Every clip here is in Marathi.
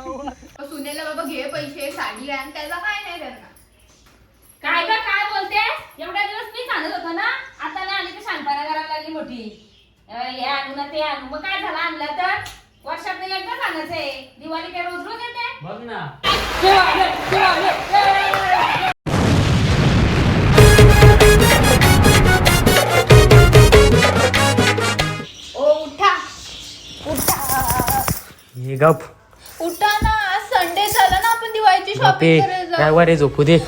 सुनेला बाबा घे पैसे साडी आण त्याचा काय नाही त्यांना काय ग काय बोलते एवढ्या दिवस मी सांगत होतो ना आता ना आली तर शांतपणा करायला लागली मोठी हे आणू ना ते आणू मग काय झालं आणलं तर वर्षात एकदा सांगायचंय दिवाळी काय रोज रोज येते बघ ना ओ उठा उठा हे गप उठा ना आज संडे झाला ना आपण दिवाळीची बापे शॉपिंग करायला काय जाऊ वारे झोपू दे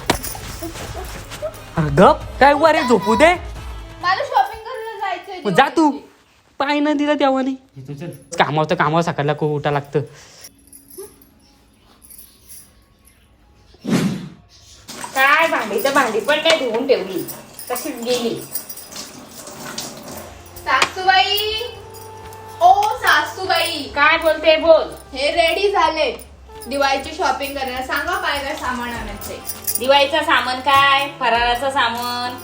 अरे गप काय वारे झोपू दे मला शॉपिंग करायला जायचंय मग जा तू पाय न दिला तेव्हा नाही कामावर सकाळला खूप उठा लागतं काय भांडी तर भांडी पण काय धुवून ठेवली तशीच गेली सासूबाई ओ सासूबाई काय बोलते बोल हे रेडी झाले दिवाळीची शॉपिंग करायला सांगा काय काय सामान आणायचंय दिवाळीचं सामान काय फराळाचं सामान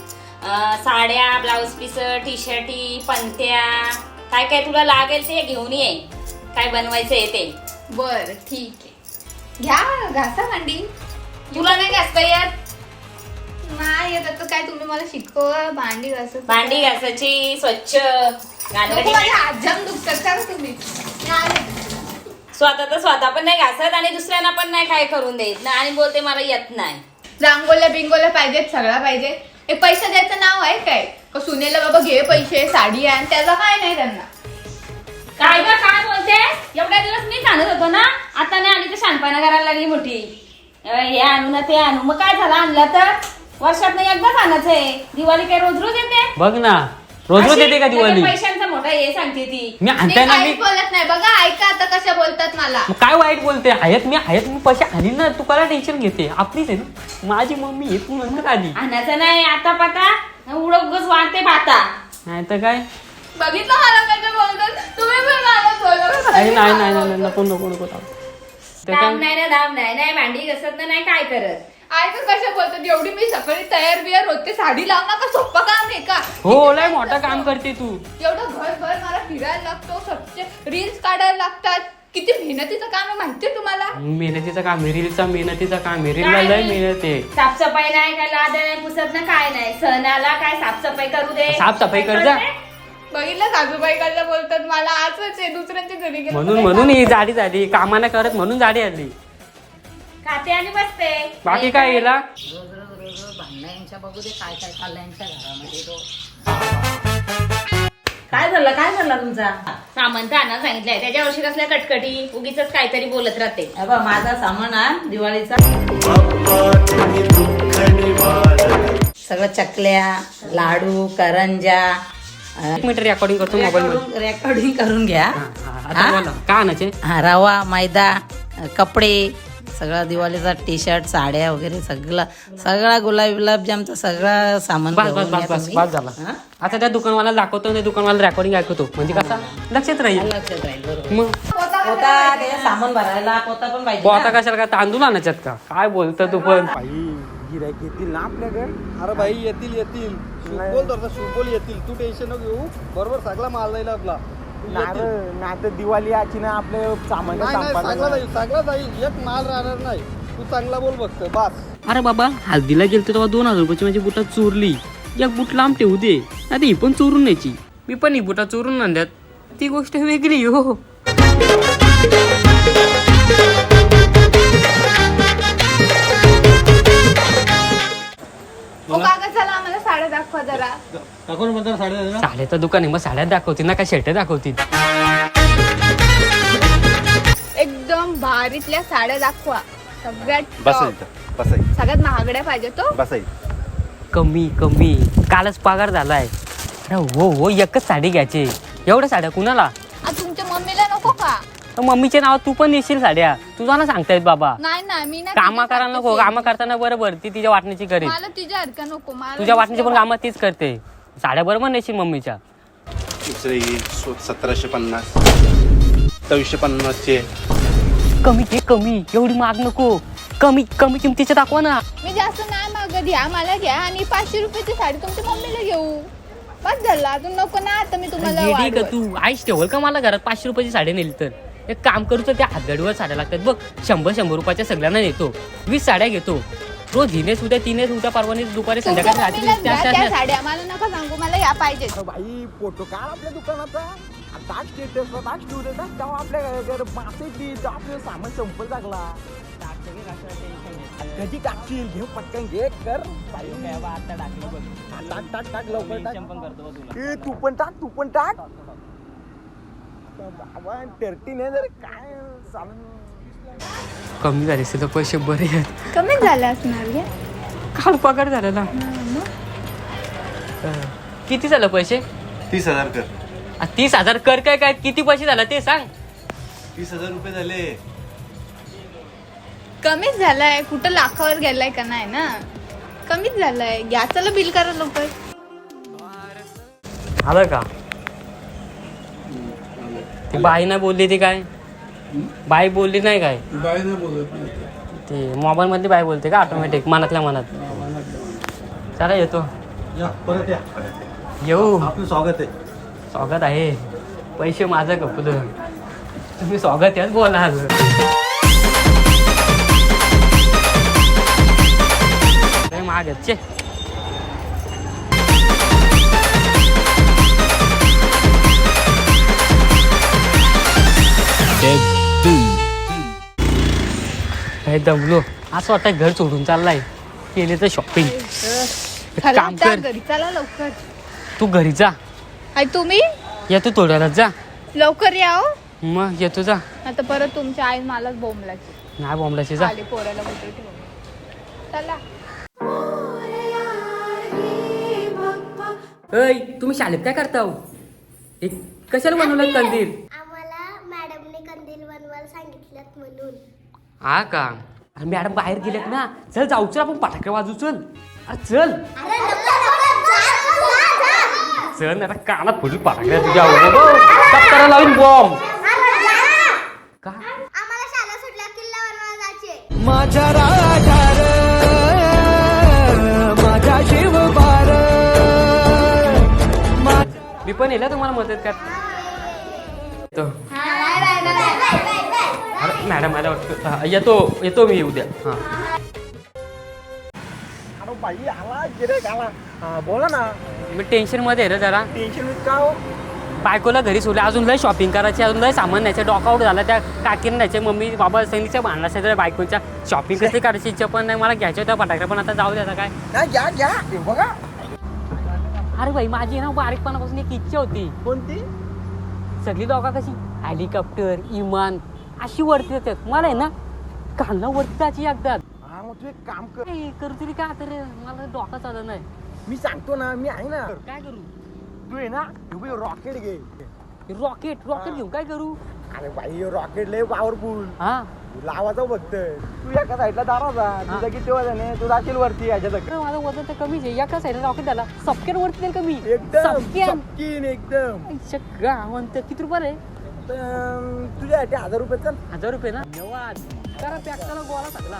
साड्या ब्लाऊज पीस टी शर्टी पंत्या काय काय तुला लागेल ते घेऊन ये काय बनवायचंय ते बर ठीक आहे घ्या घासा भांडी तुला नाही घासता येत नाही येत आता काय तुम्ही मला शिकवा भांडी घासत भांडी घासायची स्वच्छ नको, माझे हात जाम दुखतात का रे तुम्ही स्वतः तर स्वतः पण नाही घासत आणि दुसऱ्यांना पण नाही काय करून देत ना आणि बोलते मला येत नाही रांगोल्या बिंगोल्या पाहिजेत सगळा पाहिजे हे पैसा द्यायचं नाव आहे काय का सुनेला बाबा घे पैसे साडी आण त्याचा काय नाही त्यांना काय ग काय बोलते एवढ्या दिवस मी सांगत होतो ना आता नाही आली तर शांतपणा करायला लागली मोठी हे आणू ना ते आणू मग काय झालं आणलं तर वर्षात नाही एकदा आणायचंय दिवाळी काय रोज रोज येते बघ ना रोज रोज येते का दिवाळी पैशांचा मोठा हे सांगते ती मी मी आणताय ना मी काहीच बोलत नाही बघा ऐका आता कशा बोलतात मला मग काय वाईट बोलते आहेत मी पैसे आली ना तू काय टेन्शन घेते आपलीच आहे ना माझी मम्मी आहे तू नंतर आली आणायचं नाही आता पाता उडगच वाढते पाता नाही तर काय बघितलं मला कसं बोलतात तुम्ही पण मला बोलत नाही नाही नाही नाही, नको नको नको ते काय दाम नाही ना दाम नाही भांडी घसत ना नाही काय करत ऐका कशा बोलतात एवढी मी सकाळी तयार बियार होते साडी लावणार का सोपं काम आहे का हो लय मोठं काम करते तू एवढं घरभर मला फिरायला लागतो स्वच्छ रील्स काढायला लागतात किती मेहनतीचं काम आहे माहितीये तुम्हाला मेहनतीचं काम आहे रीलचा मेहनतीचं काम आहे रीलला लय मेहनत आहे साफसफाई नाही काय लाद नाही पुसत ना काय नाही सणाला काय साफसफाई करू दे साफसफाई कर जा बघितलं सासूबाई कसं बोलतात मला आजच आहे दुसऱ्यांच्या घरी गेलं म्हणून ही जाडी झाली कामानं करत म्हणून जाडी आली खाते आणि बसते बाकी काय गेला भांडणांच्या बघू दे काय काय चाललंय यांच्या घरामध्ये तो काय झालं तुमचा सामान तर आणा सांगितलंय त्याच्या वर्षी कसल्या कटकटी उगीच काहीतरी बोलत राहते हे बघ माझा सामान आण दिवाळीचा सगळं चकल्या लाडू करंजा एक मिनिट रेकॉर्डिंग करतो मोबाईल मध्ये रेकॉर्डिंग करून घ्या आता बोला काय आणायचे हा रवा मैदा कपडे सगळं दिवाळीचा टी शर्ट साड्या वगैरे सगळा गुलाबजामचा सगळं सामान बस घेऊन बस या बस बस तुम्ही. बस झाला हा? आता त्या दुकानवाला दाखवतो त्या दुकानवाला रेकॉर्डिंग ऐकतो म्हणजे कसा लक्षात राहील लक्षात राहील बरोबर मग पोता ते सामान भरायला पोता पण पाहिजे बोता ना. कशाला का तांदूळ आणायच्यात का काय बोलतो तू पण गिरायक येतील ना आपल्याकडे अरे भाई येतील शुभोल तर शुभोल येतील तू टेन्शन नको घेऊ बरोबर सगळा माल जाईल आपला आता दिवाळी याची ना आपले सामान नाही चांगला जाईल एक माल राहणार नाही तू चांगला बोल बघतो बस अरे बाबा हल्दीला गेलतो तेव्हा 2000 रुपयाची माझी बुटा चोरली एक बुट लांब ठेवू दे आता ही पण चोरून न्यायची मी पण ही बुटा चोरून आणल्यात ती गोष्ट वेगळी हो काका चला आम्हाला साड्या दाखवा जरा साड्याचं दुकान आहे मग साड्या दाखवतील ना काय शर्ट दाखवतील एकदम भारीतल्या साड्या दाखवा सगळ्यात बसाई top. सगळ्यात महागड्या पाहिजे तो बसाई कमी कालच पगार झालाय अरे हो एकच साडी घ्यायची एवढ्या साड्या कुणाला आज तुमच्या मम्मीला नको का मम्मीच्या नाव तू पण नेशील साड्या तुझा ना सांगतायत बाबा नाही ना मी नाही कामा तिची करायला नको सारखी कामं करताना बरोबर ती तिच्या वाटण्याची करेल मला तिच्या हरक्या नको मला तुझ्या वाटण्याची पण कामं तीच करते साड्या बरोबर नेशील मम्मीच्या दुसरे 1750 2750 कमी एवढी माग नको कमी किमतीच्या दाखवा ना मी जास्त नाही मागत घ्या मला घ्या आणि 500 रुपयाची साडी तुमच्या मम्मीला घेऊ बस झालं अजून नको ना आता मी तुम्हाला येडी का वाढवत. तू आईच ठेवल का मला घरात 500 रुपयाची साडी नेली तर एक काम करू तर त्या हातगाडीवर साड्या लागतात बघ, 100 रुपयाच्या सगळ्यांना नेतो, 20 साड्या घेतो रोज. हिनेच उद्या, तिनेच उद्या, परवानेच दुपारी, तुमच्या संध्याकाळी, रात्री मम्मीला द्या त्या त्या साड्या, मला नका सांगू, मला या पाहिजेत. अरे बाई फोटो काढ आपल्या दुकानाचा, टाक स्टेटसला, टाक स्टोरी टाक, तेव्हा आपल्या मासेची आपलं सामान संपल लागला. कधी टाकशील घे पटकन घे कर आता टाकली बघ. टाक टाक टाक लवकर टाक. पण करतो तुला. ए, तू पण टाक बाबा 13 आहे जर काय चालू. कमी झाले असते तर पैसे बरे आहेत. कमी झालं असणार घ्या. काल पगार झाला ना. किती झालं पैसे? 30,000 कर. 30,000 कर. काय किती पैसे झाला ते सांग. 30,000 रुपये झाले. कमीच झालाय, कुठं लाखावर गेलाय का नाही ना, कमीच झालाय. घ्या चला बिल करा लवकर. आलं का? ती बाई नाही बोलली, ती काय बाई बोलली नाही काय? बाई नाही बोलत नाही. ते मोबाईल मधली बाई बोलते का ऑटोमॅटिक मनातल्या मनात. चला येतो. या परत या. येऊ. आपलं स्वागत आहे. स्वागत आहे. पैसे माझं कपलं, तुम्ही स्वागत याच बोला. मागचे दमलो. असं वाटतं घर सोडून चाललाय. केले तर शॉपिंग. चला काम त्या कर, घरी चला लवकर. तू घरी जा. आणि तुम्ही येतो थोड्या वेळात. जा लवकर या हो. मग येतो. जा. आता परत तुमच्या आई मलाच बोंबलाची. नाही बॉम्बलाची. जा. आली पोराला कुठे ठेवून. चला. तुम्ही शाळेत काय करता हो? कशाला बनवलं कंदील? आम्हाला मॅडमने कंदील बनवायला सांगितलं म्हणून. हा का? अरे मॅडम बाहेर गेलेत ना. चल जाऊ, चल आपण फटाके वाजू. चल. अरे चल चल ना. आता कानात फुटली फटाके तुझ्या करा लावून बॉम्ब का? आम्हाला शाळा सुटल्या किल्ला बनवायला जायचे. माझ्या राजा माझ्या शिव बार. मी पण येईल तुम्हाला मदत कर. अरे मॅडम मला वाटतं येतो मी उद्या. हां अरे बाई आला गिऱ्हाईक आला. हा, बोला ना. मी टेन्शन मध्ये आहे रे जरा. टेन्शन का हो? बायकोला घरी सोडले, अजून लय शॉपिंग करायची, अजून लय सामान न्यायचं. डॉकआउट झाला. त्या काकीने न्यायचे, मम्मी बाबा सैनीच्या भांडणा शेजारी बायकोच्या. शॉपिंग कशी करायची इच्छा पण नाही मला. घ्यायच्या होत्या फटाक्या पण आता जाऊ द्या. काय नाही, घ्या हे बघा. अरे भाई माझी ना बारीकपणापासून एक इच्छा होती. कोणती? सगळी लोका कशी हेलिकॉप्टर इमान अशी वरती येतात. मला आहे ना कालना वरती जायची एकदाच. हा मग तू एक काम कर. करू तरी काय तर मला डोका चालत नाही. मी सांगतो ना, मी आहे ना. काय करू? तू आहे ना रॉकेट घे. रॉकेट घेऊन काय करू? अरे बाई रॉकेट लय पॉवरफुल. हा लावायचं फक्त. तू एका साईडला दारा जा. तुझा किती वजन आहे? तू जाशील वरती याच्या तक. माझं वजन तर कमीच आहे. एका साईडला रॉकेट झाला सपकेन वरती जाईल कमी. एकदम सपकेन चपकीन एकदम. म्हणतं किती रुपये आहे? तुझ्यासाठी 1000 रुपये. चल 1000 रुपये ना. धन्यवाद. करा पॅक करा. गोळा टाकला.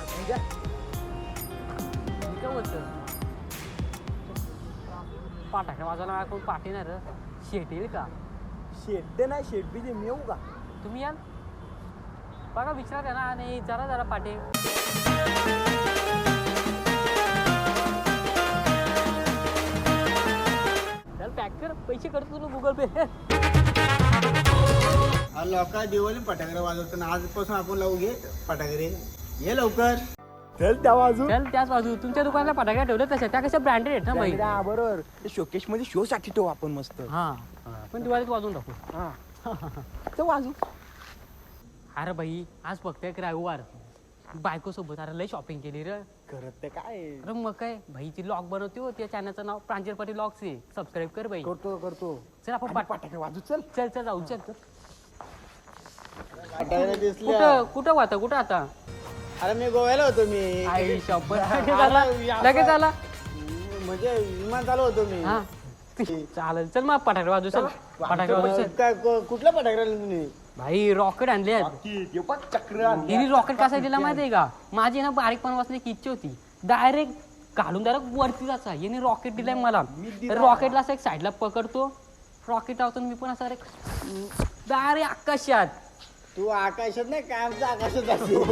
काय बोलतं पाटाक्या वाजवायला कोण पाठी नाही रे. शेट येईल का? शेट नाही, शेट बी मी येऊ का? तुम्ही याल बघा विचारा ना. आणि जरा पाठी. चल पॅक कर. पैसे करतो तुला गुगल पे. लोक दिवाळी फटाकडे वाजवताना आजपासून आपण लावू घे फटाकडे. ये लवकर. चल त्या बाजू. चल त्याच बाजू. तुमच्या दुकानाला फटाक्या ठेवल्या तशा त्या कशा ब्रँडेड आहेत ना बाई. हा, बरोबर. शोकेश मध्ये शो साठी ठेवू आपण मस्त. हा पण दिवाळीत वाजवून टाकू. हा तर वाजू. अरे भाई आज फक्त एक रविवार बायको सोबत अरे लय शॉपिंग केली रे. करत ते काय. अरे मग काय भाई ती लॉग बनवते हो. त्या चॅनलचं नाव प्रांजल पाटील लॉग्स आहे. सबस्क्राईब कर बाई. करतो. चल आपण फटाके वाजू. चल चल जाऊ. चल फटाकडे दिसल्या. कुठं आता? अरे मी गोव्याला होतो. मी आई शॉप लगेच आला. म्हणजे विमान चालू होतो मी. हा चालेल. चल मग फटाके वाजू. चल फटाके वाजू. चल काय कुठल्या फटाकडे तुम्ही? भाई रॉकेट आणले आहेत. चक्र हिने रॉकेट कसा दिला माहितीये का? माझी ना बारीकपण वाचली एक इच्छा होती. डायरेक्ट घालून वरती जायचा. याने रॉकेट दिलाय मला. रॉकेटला असं एक साईडला पकडतो. रॉकेट लावतो मी पण असं डायरेक्ट आकाशात. तू आकाशात नाही कायमचं आकाशात जाशील.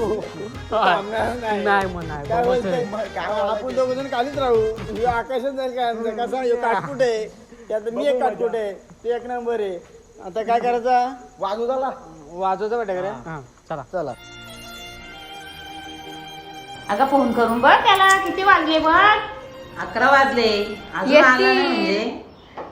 थांबणार नाही. नाही म्हणा काय बोलतोय? आपण दोघ जण खालीच राहू. ह्यो आकाशात जाईल कायमचं. कसा ह्यो काटकुट आहे, त्यात मी एक काटकुट आहे, ते एक नंबर आहे. आता काय करायचा? वाजवता फटाकडे. हा चला चला. अगं फोन करून बघ त्याला, किती वाजले बघ. 11 वाजले अजून आला नाही म्हणजे.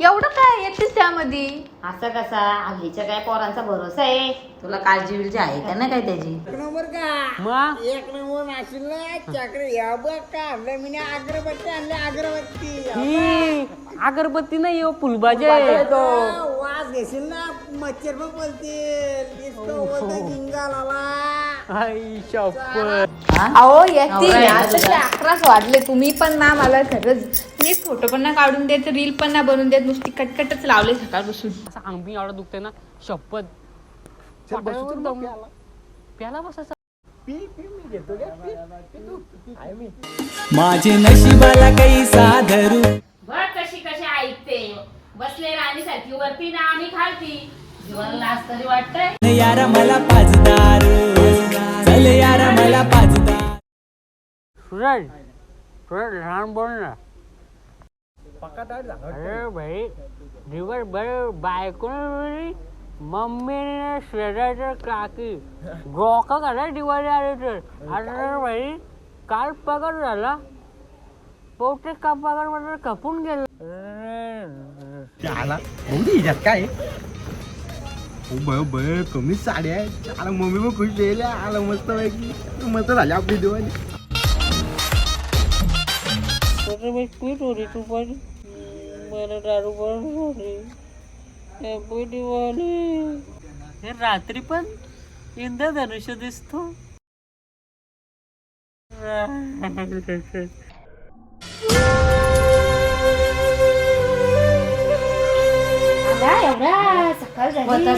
एवढं काय येतेच त्यामध्ये. असं कसा हल्लीच्या काय पोरांचा भरोसा आहे. तुला काळजी बिलजी आहे का नाही काय त्याची? एक नंबर का? मग एक नंबर नाशिल ना चाकरी. या बघ का आणलं मी अगरबत्ती आणली. अगरबत्ती ही अगरबत्ती नाही हो फुलबाजे वास घेशील ना मच्छर पण बोलतील. जिंगाला आई शपथ. अहो येते नवरा आहे ना आता तुझा? 11 वाजले. तुम्ही पण ना मला खरंच प्लीज फोटो पण ना काढून देत, रील पण ना बनवून देत, नुसती कटकटच लावले सकाळपासून. असं अंगबी एवढा दुखते ना शपथ. प्याला बसायचा. माझे नशिबाला काही साधरू. बघ कशी कशी ऐकते. बसले राणीसारखी वरती ना आम्ही खालती. जीवाला लाज तरी वाटतंय. यारा मला पाजदार, चल यारा मला पाजदार. सूरज सूरज लहान बोल ना. अरे भाई दिवसभर बायकोने मम्मीने शेजारच्या काकी डोका काढा दिवाळी आली तर. आता भाई काल पगार झाला, बहुतेक का पगार मध्ये खपून गेला. त्याला बघू याच्यात काय कमीच साड्या आहेत. आला मम्मी पण खुश झाल्या. आला मस्त पैकी मस्त झाली आपली दिवाळी. पीठ होती तू पण मला दारू पण होती. दिवाळी रात्री पण इंद्रधनुष्य दिसतो.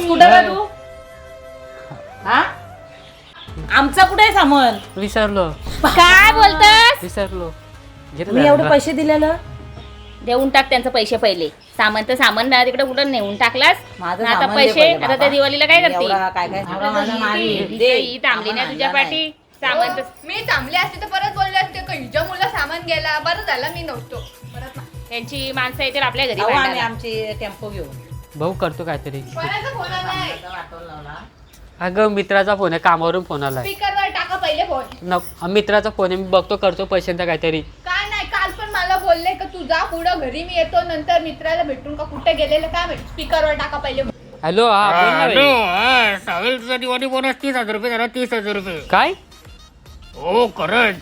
कुठं का तू? हा आमचा कुठे सामान? विसरलो काय बोलतस? विसरलो. मी एवढे पैसे दिलेलं देऊन टाक त्यांचे पैसे पहिले. सामान तर सामान ना तिकडे कुठं नेऊन टाकलास. माझं आता सामान दे पैसे पहिले आता बाबा. त्या दिवाळीला काय करते? एवढा काय काय सामान आणलं नाही. दे. ही थांबली ना सामान तुझ्या आणलं पाठी. नाही. सामान तर मी थांबले असते तर परत बोलले असते का हिच्या मुलं सामान गेला. बरं झालं मी नव्हतो. परत ना. त्यांची माणसं येतील आपल्या घरी जाऊ आम्ही भांडायला. आमची टेम्पो घेऊन. भाऊ करतो काहीतरी. कोणाचा फोन आलाय? वाटोळ लावला. अगं मित्राचा फोन आहे, कामावरून फोन आलाय. स्पीकरवर टाका पहिले फोन. मित्राचा फोन आहे, मी बघतो करतो पैशांचा काहीतरी. काय नाही, काल पण मला बोलले का तू जा पुढं घरी मी येतो नंतर मित्राला भेटून का कुठे गेलेलं काय माहिती. स्पीकरवर टाका पहिले. हॅलो हा सावेल तुझा दिवाळी बोनस 30,000 रुपये झाला. 30,000 रुपये काय? हो खरंच.